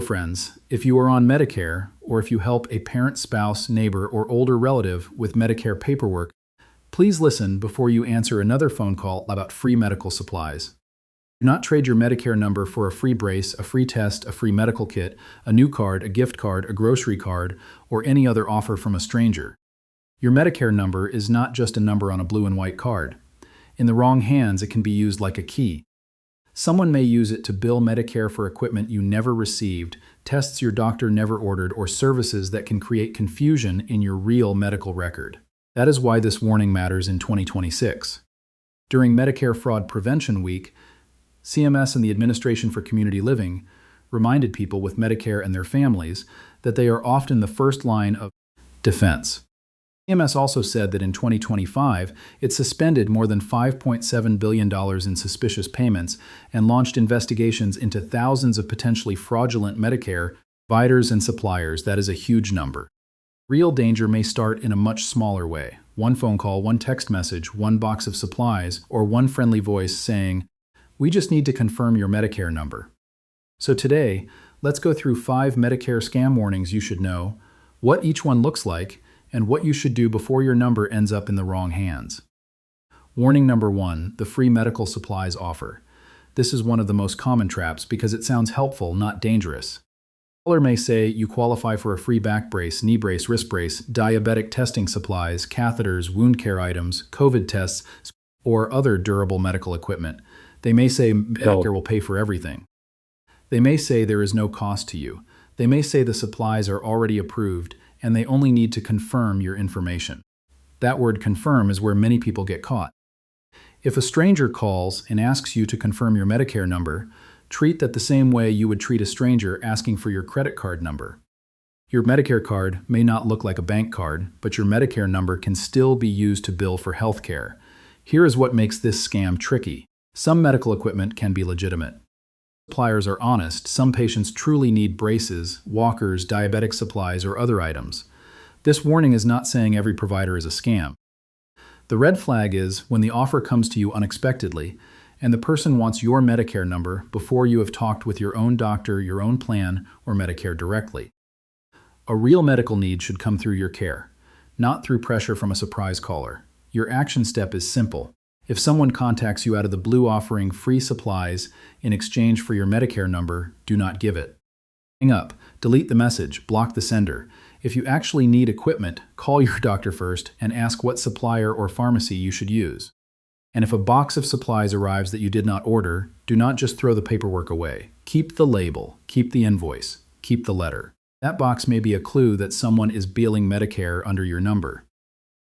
Friends, if you are on Medicare, or if you help a parent, spouse, neighbor, or older relative with Medicare paperwork, please listen before you answer another phone call about free medical supplies. Do not trade your Medicare number for a free brace, a free test, a free medical kit, a new card, a gift card, a grocery card, or any other offer from a stranger. Your Medicare number is not just a number on a blue and white card. In the wrong hands, it can be used like a key. Someone may use it to bill Medicare for equipment you never received, tests your doctor never ordered, or services that can create confusion in your real medical record. That is why this warning matters in 2026. During Medicare Fraud Prevention Week, CMS and the Administration for Community Living reminded people with Medicare and their families that they are often the first line of defense. CMS also said that in 2025, it suspended more than $5.7 billion in suspicious payments and launched investigations into thousands of potentially fraudulent Medicare providers and suppliers. That is a huge number. Real danger may start in a much smaller way. One phone call, one text message, one box of supplies, or one friendly voice saying, "We just need to confirm your Medicare number." So today, let's go through 5 Medicare scam warnings you should know, what each one looks like, and what you should do before your number ends up in the wrong hands. Warning number 1, the free medical supplies offer. This is one of the most common traps because it sounds helpful, not dangerous. The caller may say you qualify for a free back brace, knee brace, wrist brace, diabetic testing supplies, catheters, wound care items, COVID tests, or other durable medical equipment. They may say Medicare will pay for everything. They may say there is no cost to you. They may say the supplies are already approved and they only need to confirm your information. That word confirm is where many people get caught. If a stranger calls and asks you to confirm your Medicare number, treat that the same way you would treat a stranger asking for your credit card number. Your Medicare card may not look like a bank card, but your Medicare number can still be used to bill for health care. Here is what makes this scam tricky. Some medical equipment can be legitimate. Suppliers are honest. Some patients truly need braces, walkers, diabetic supplies, or other items. This warning is not saying every provider is a scam. The red flag is when the offer comes to you unexpectedly and the person wants your Medicare number before you have talked with your own doctor, your own plan, or Medicare directly. A real medical need should come through your care, not through pressure from a surprise caller. Your action step is simple. If someone contacts you out of the blue offering free supplies in exchange for your Medicare number, do not give it. Hang up, delete the message, block the sender. If you actually need equipment, call your doctor first and ask what supplier or pharmacy you should use. And if a box of supplies arrives that you did not order, do not just throw the paperwork away. Keep the label, keep the invoice, keep the letter. That box may be a clue that someone is billing Medicare under your number.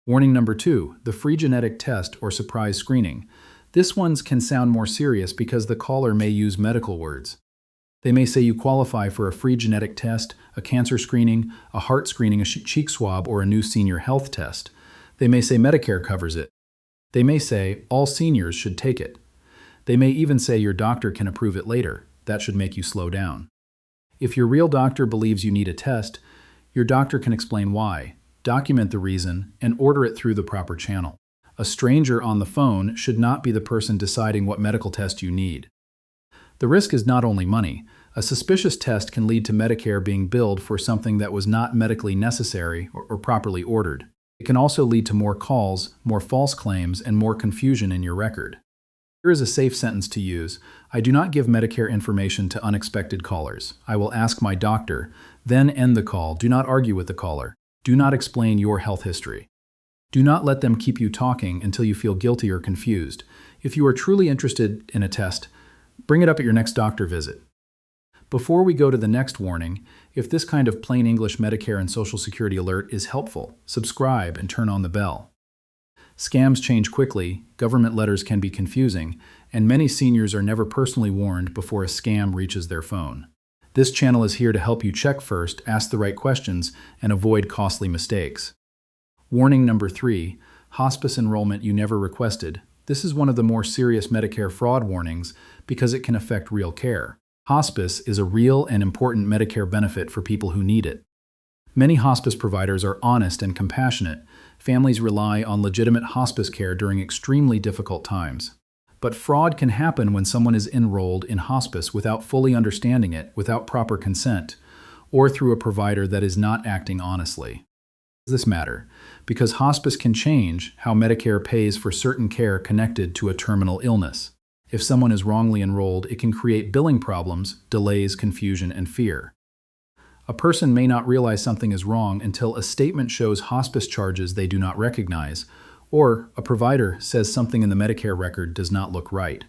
Warning number 2, the free genetic test or surprise screening. This one can sound more serious because the caller may use medical words. They may say you qualify for a free genetic test, a cancer screening, a heart screening, a cheek swab, or a new senior health test. They may say Medicare covers it. They may say all seniors should take it. They may even say your doctor can approve it later. That should make you slow down. If your real doctor believes you need a test, your doctor can explain why, document the reason, and order it through the proper channel. A stranger on the phone should not be the person deciding what medical test you need. The risk is not only money. A suspicious test can lead to Medicare being billed for something that was not medically necessary or properly ordered. It can also lead to more calls, more false claims, and more confusion in your record. Here is a safe sentence to use. I do not give Medicare information to unexpected callers. I will ask my doctor, then end the call. Do not argue with the caller. Do not explain your health history. Do not let them keep you talking until you feel guilty or confused. If you are truly interested in a test, bring it up at your next doctor visit. Before we go to the next warning, if this kind of plain English Medicare and Social Security alert is helpful, subscribe and turn on the bell. Scams change quickly, government letters can be confusing, and many seniors are never personally warned before a scam reaches their phone. This channel is here to help you check first, ask the right questions, and avoid costly mistakes. Warning number 3, hospice enrollment you never requested. This is one of the more serious Medicare fraud warnings because it can affect real care. Hospice is a real and important Medicare benefit for people who need it. Many hospice providers are honest and compassionate. Families rely on legitimate hospice care during extremely difficult times. But fraud can happen when someone is enrolled in hospice without fully understanding it, without proper consent, or through a provider that is not acting honestly. Does this matter? Because hospice can change how Medicare pays for certain care connected to a terminal illness. If someone is wrongly enrolled, it can create billing problems, delays, confusion, and fear. A person may not realize something is wrong until a statement shows hospice charges they do not recognize, or a provider says something in the Medicare record does not look right.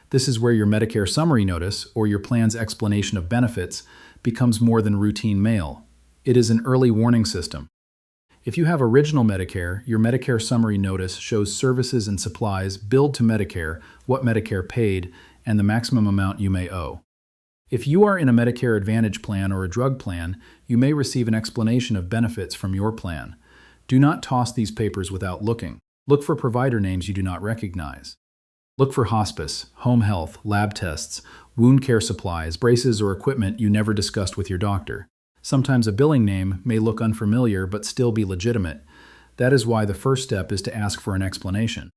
This is where your Medicare Summary Notice, or your plan's explanation of benefits, becomes more than routine mail. It is an early warning system. If you have original Medicare, your Medicare Summary Notice shows services and supplies billed to Medicare, what Medicare paid, and the maximum amount you may owe. If you are in a Medicare Advantage plan or a drug plan, you may receive an explanation of benefits from your plan. Do not toss these papers without looking. Look for provider names you do not recognize. Look for hospice, home health, lab tests, wound care supplies, braces, or equipment you never discussed with your doctor. Sometimes a billing name may look unfamiliar but still be legitimate. That is why the first step is to ask for an explanation.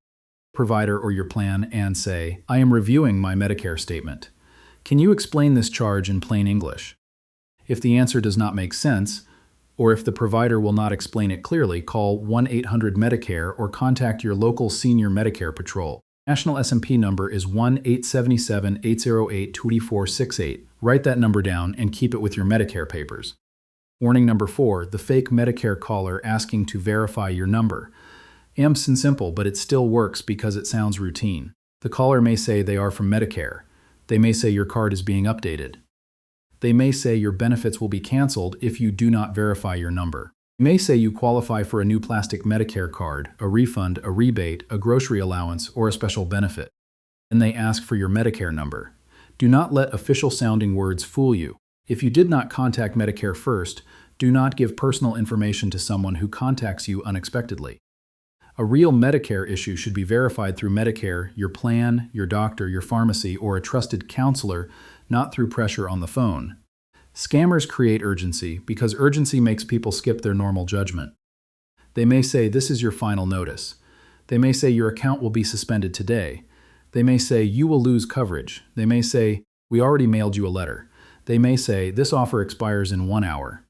Provider or your plan and say, "I am reviewing my Medicare statement. Can you explain this charge in plain English?" If the answer does not make sense, or if the provider will not explain it clearly, call 1-800-MEDICARE or contact your local senior Medicare patrol. National SMP number is 1-877-808-2468. Write that number down and keep it with your Medicare papers. Warning number 4, the fake Medicare caller asking to verify your number. Amps and simple, but it still works because it sounds routine. The caller may say they are from Medicare. They may say your card is being updated. They may say your benefits will be canceled if you do not verify your number. They may say you qualify for a new plastic Medicare card, a refund, a rebate, a grocery allowance, or a special benefit. Then they ask for your Medicare number. Do not let official-sounding words fool you. If you did not contact Medicare first, do not give personal information to someone who contacts you unexpectedly. A real Medicare issue should be verified through Medicare, your plan, your doctor, your pharmacy, or a trusted counselor, not through pressure on the phone. Scammers create urgency because urgency makes people skip their normal judgment. They may say, "This is your final notice." They may say, "Your account will be suspended today." They may say, "You will lose coverage." They may say, "We already mailed you a letter." They may say, "This offer expires in 1 hour."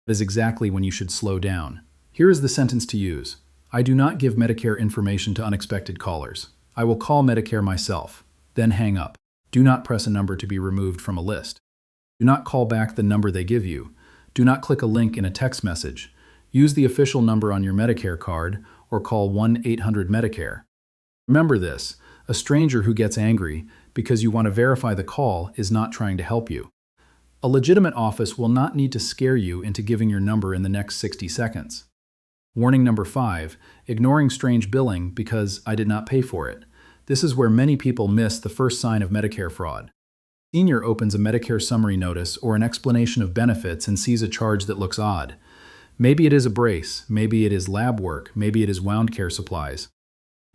That is exactly when you should slow down. Here is the sentence to use. I do not give Medicare information to unexpected callers. I will call Medicare myself, then hang up. Do not press a number to be removed from a list. Do not call back the number they give you. Do not click a link in a text message. Use the official number on your Medicare card or call 1-800-MEDICARE. Remember this, a stranger who gets angry because you want to verify the call is not trying to help you. A legitimate office will not need to scare you into giving your number in the next 60 seconds. Warning number 5, ignoring strange billing because I did not pay for it. This is where many people miss the first sign of Medicare fraud. Senior opens a Medicare Summary Notice or an explanation of benefits and sees a charge that looks odd. Maybe it is a brace, maybe it is lab work, maybe it is wound care supplies.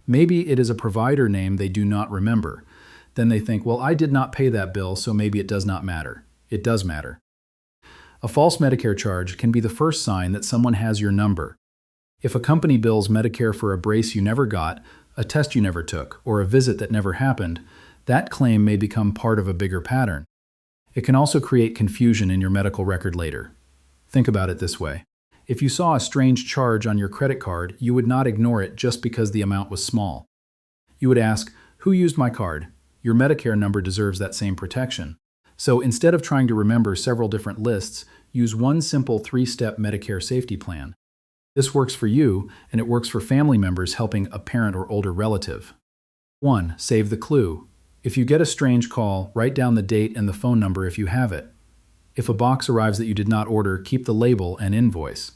Maybe it is a provider name they do not remember. Then they think, well, I did not pay that bill, so maybe it does not matter. It does matter. A false Medicare charge can be the first sign that someone has your number. If a company bills Medicare for a brace you never got, a test you never took, or a visit that never happened, that claim may become part of a bigger pattern. It can also create confusion in your medical record later. Think about it this way. If you saw a strange charge on your credit card, you would not ignore it just because the amount was small. You would ask, "Who used my card?" Your Medicare number deserves that same protection. So instead of trying to remember several different lists, use one simple 3-step Medicare safety plan. This works for you, and it works for family members helping a parent or older relative. 1. Save the clue. If you get a strange call, write down the date and the phone number if you have it. If a box arrives that you did not order, keep the label and invoice.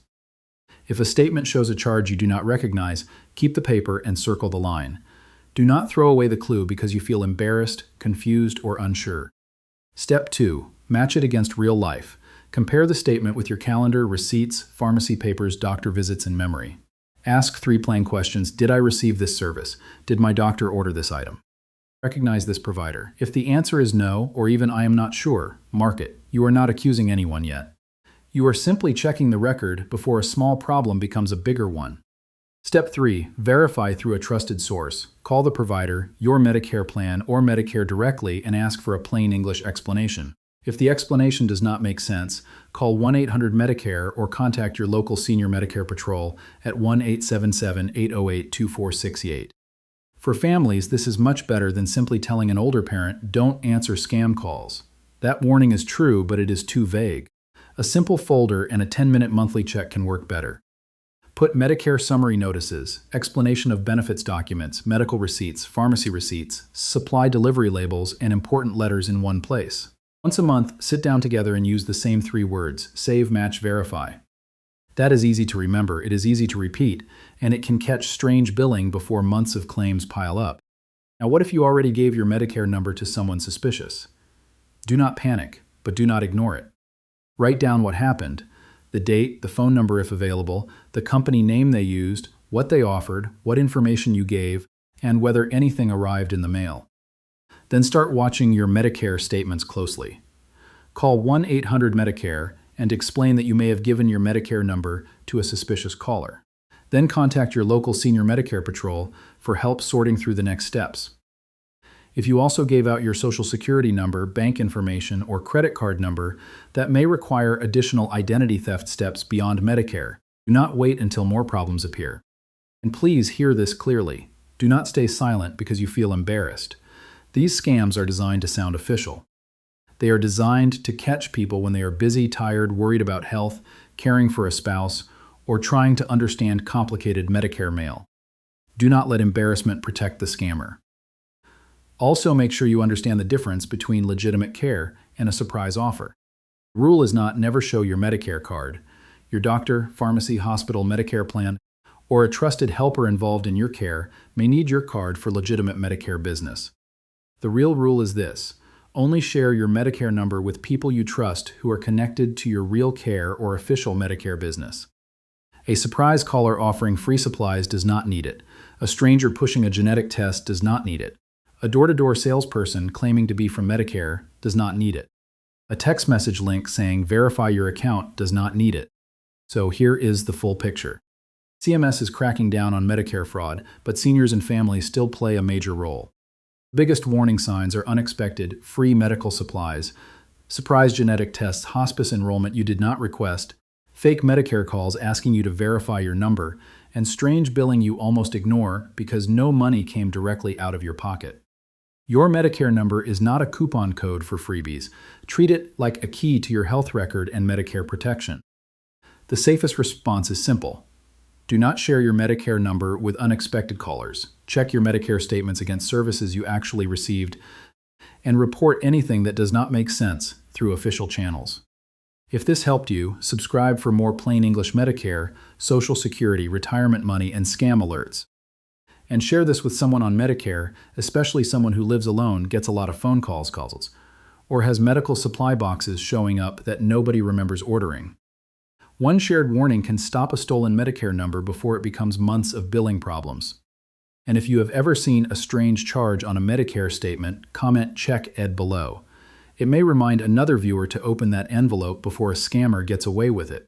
If a statement shows a charge you do not recognize, keep the paper and circle the line. Do not throw away the clue because you feel embarrassed, confused, or unsure. Step 2. Match it against real life. Compare the statement with your calendar, receipts, pharmacy papers, doctor visits, and memory. Ask 3 plain questions. Did I receive this service? Did my doctor order this item? Recognize this provider. If the answer is no, or even I am not sure, mark it. You are not accusing anyone yet. You are simply checking the record before a small problem becomes a bigger one. Step 3. Verify through a trusted source. Call the provider, your Medicare plan, or Medicare directly and ask for a plain English explanation. If the explanation does not make sense, call 1-800-MEDICARE or contact your local senior Medicare patrol at 1-877-808-2468. For families, this is much better than simply telling an older parent, "Don't answer scam calls." That warning is true, but it is too vague. A simple folder and a 10-minute monthly check can work better. Put Medicare Summary Notices, explanation of benefits documents, medical receipts, pharmacy receipts, supply delivery labels, and important letters in one place. Once a month, sit down together and use the same 3 words: save, match, verify. That is easy to remember, it is easy to repeat, and it can catch strange billing before months of claims pile up. Now, what if you already gave your Medicare number to someone suspicious? Do not panic, but do not ignore it. Write down what happened: the date, the phone number if available, the company name they used, what they offered, what information you gave, and whether anything arrived in the mail. Then start watching your Medicare statements closely. Call 1-800-MEDICARE and explain that you may have given your Medicare number to a suspicious caller. Then contact your local senior Medicare patrol for help sorting through the next steps. If you also gave out your Social Security number, bank information, or credit card number, that may require additional identity theft steps beyond Medicare. Do not wait until more problems appear. And please hear this clearly. Do not stay silent because you feel embarrassed. These scams are designed to sound official. They are designed to catch people when they are busy, tired, worried about health, caring for a spouse, or trying to understand complicated Medicare mail. Do not let embarrassment protect the scammer. Also, make sure you understand the difference between legitimate care and a surprise offer. The rule is not never show your Medicare card. Your doctor, pharmacy, hospital, Medicare plan, or a trusted helper involved in your care may need your card for legitimate Medicare business. The real rule is this: only share your Medicare number with people you trust who are connected to your real care or official Medicare business. A surprise caller offering free supplies does not need it. A stranger pushing a genetic test does not need it. A door-to-door salesperson claiming to be from Medicare does not need it. A text message link saying verify your account does not need it. So here is the full picture. CMS is cracking down on Medicare fraud, but seniors and families still play a major role. The biggest warning signs are unexpected, free medical supplies, surprise genetic tests, hospice enrollment you did not request, fake Medicare calls asking you to verify your number, and strange billing you almost ignore because no money came directly out of your pocket. Your Medicare number is not a coupon code for freebies. Treat it like a key to your health record and Medicare protection. The safest response is simple. Do not share your Medicare number with unexpected callers. Check your Medicare statements against services you actually received, and report anything that does not make sense through official channels. If this helped you, subscribe for more plain English Medicare, Social Security, retirement money, and scam alerts. And share this with someone on Medicare, especially someone who lives alone, gets a lot of phone calls, or has medical supply boxes showing up that nobody remembers ordering. One shared warning can stop a stolen Medicare number before it becomes months of billing problems. And if you have ever seen a strange charge on a Medicare statement, comment "Check Ed" below. It may remind another viewer to open that envelope before a scammer gets away with it.